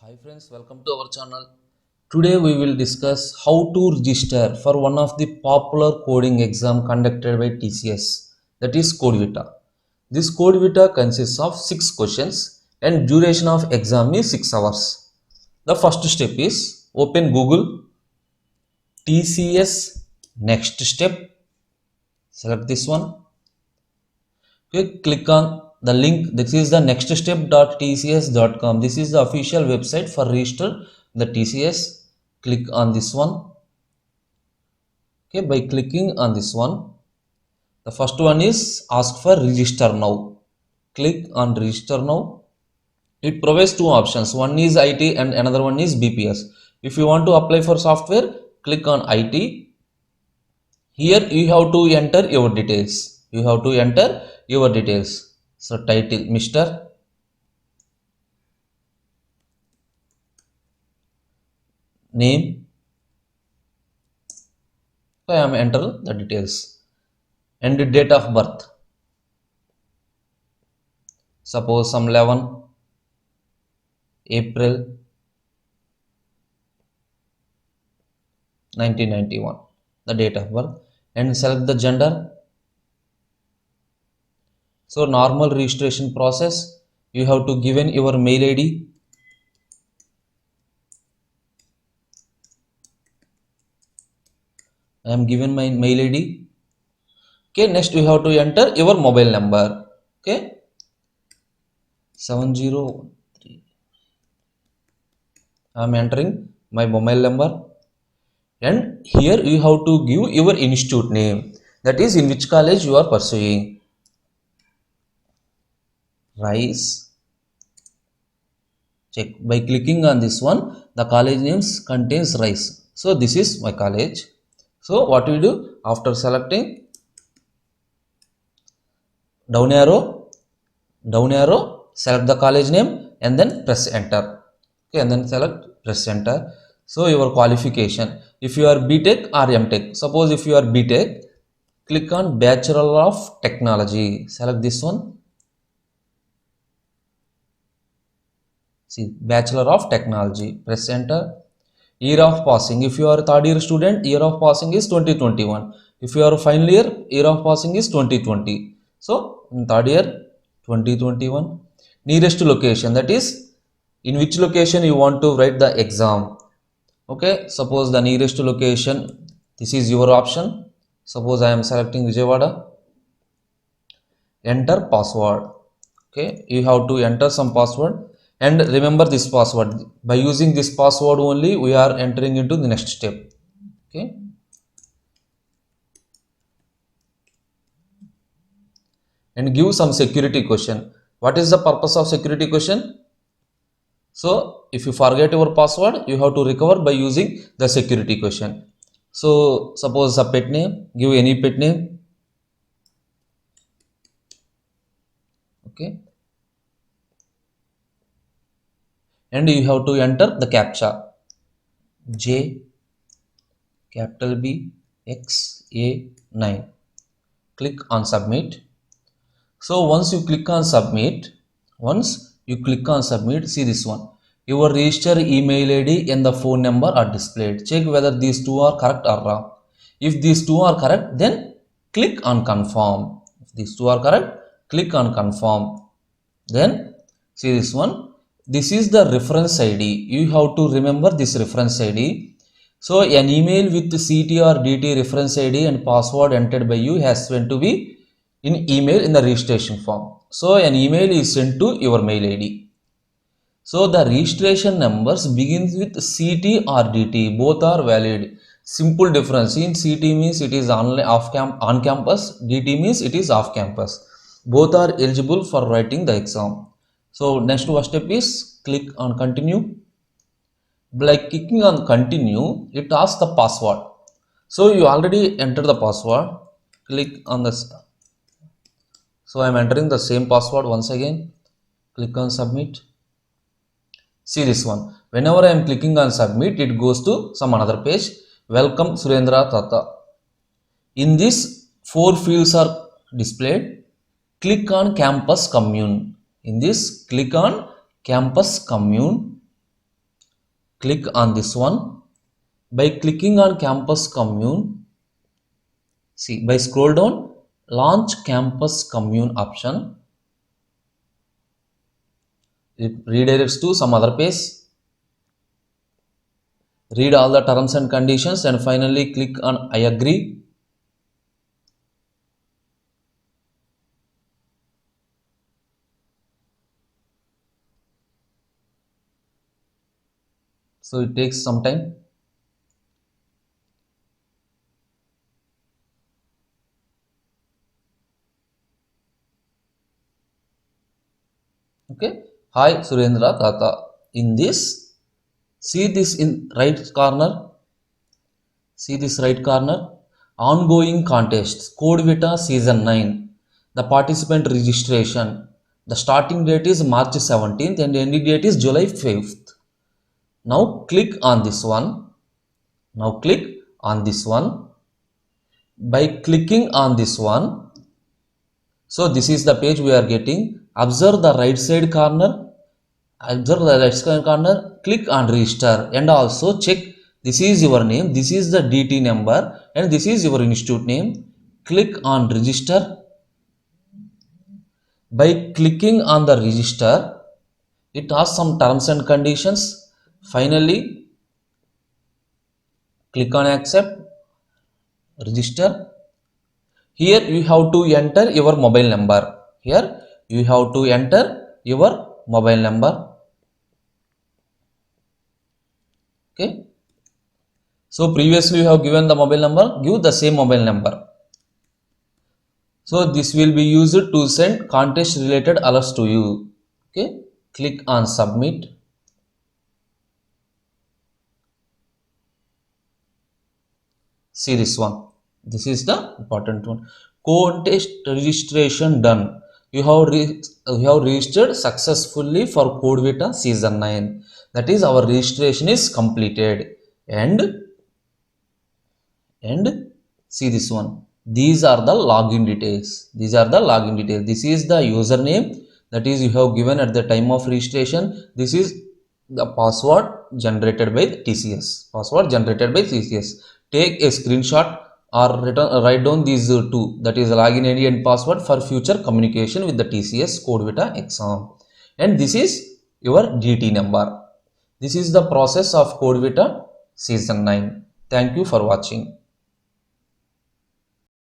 Hi friends, welcome to our channel. Today we will discuss how to register for one of the popular coding exam conducted by TCS, that is CodeVita. This CodeVita consists of 6 questions and duration of exam is 6 hours. The first step is open Google TCS. Next step, select this one. Okay, click on the link. This is the nextstep.tcs.com. This is the official website for register the TCS. Click on this one. Okay, by clicking on this one, the first one is ask for register now. Click on register now. It provides two options. One is IT and another one is BPS. If you want to apply for software, click on IT. Here you have to enter your details. You have to enter your details. So title Mr. Name. So I am enter the details and the date of birth. Suppose some 11 April 1991, the date of birth, and select the gender. So normal registration process, you have to given your mail ID. I am given my mail ID. Okay, next you have to enter your mobile number. Okay, 7013. I am entering my mobile number, and here you have to give your institute name, that is in which college you are pursuing. Rice. Check by clicking on this one, the college names contains Rice. So this is my college. So what we do, after selecting, down arrow, select the college name and then press enter. Okay, and then select, press enter. So your qualification, if you are BTech or MTech, suppose if you are BTech, click on Bachelor of Technology, select this one. See, Bachelor of Technology, press enter. Year of passing, if you are third year student, year of passing is 2021. If you are final year of passing is 2020. So in third year 2021. Nearest location, that is in which location you want to write the exam. Okay, suppose the nearest location, this is your option. Suppose I am selecting Vijayawada. Enter password. Okay, you have to enter some password and remember this password. By using this password only, we are entering into the next step. Okay, and give some security question. What is the purpose of security question? So if you forget your password, you have to recover by using the security question. So suppose a pet name, give any pet name. Okay, and you have to enter the captcha. J capital B X A 9. Click on submit. So once you click on submit, see this one. Your registered email ID and the phone number are displayed. Check whether these two are correct or wrong. If these two are correct, then click on confirm. If these two are correct, click on confirm. Then see this one. This is the reference ID. You have to remember this reference ID. So an email with CT or DT reference ID and password entered by you has sent to be in email in the registration form. So an email is sent to your mail ID. So the registration numbers begins with CT or DT. Both are valid. Simple difference. In CT means it is on campus. DT means it is off campus. Both are eligible for writing the exam. So next step is click on continue. By clicking on continue, it asks the password. So you already entered the password. Click on this. So I am entering the same password once again. Click on submit. See this one. Whenever I am clicking on submit, it goes to some another page. Welcome Surendra Tata. In this, 4 fields are displayed. Click on campus commune. In this, click on campus commune. click on this one. By clicking on campus commune, see, by scroll down, launch campus commune option, it redirects to some other page. Read all the terms and conditions and finally click on I agree. So it takes some time. Okay. Hi Surendra Tata. In this, see this in right corner. See this right corner. Ongoing contests. Code Vita Season 9. The participant registration. The starting date is March 17th and the ending date is July 5th. Now click on this one. Now click on this one. By clicking on this one, so this is the page we are getting. Observe the right side corner. Observe the right side corner. Click on register and also check this is your name, this is the DT number and this is your institute name. Click on register. By clicking on the register, it has some terms and conditions. Finally, click on accept, register. Here you have to enter your mobile number. Here you have to enter your mobile number. Okay. So previously you have given the mobile number, give the same mobile number. So this will be used to send contest related alerts to you. Okay. Click on submit. See this one. This is the important one. Contest registration done. You have registered successfully for Code Vita Season 9. That is, our registration is completed. And see this one. These are the login details. These are the login details. This is the username that is you have given at the time of registration. This is the password generated by TCS. Password generated by TCS. Take a screenshot or write down these two, that is login ID and password for future communication with the TCS Code Vita exam. And this is your DT number. This is the process of Code Vita Season 9. Thank you for watching.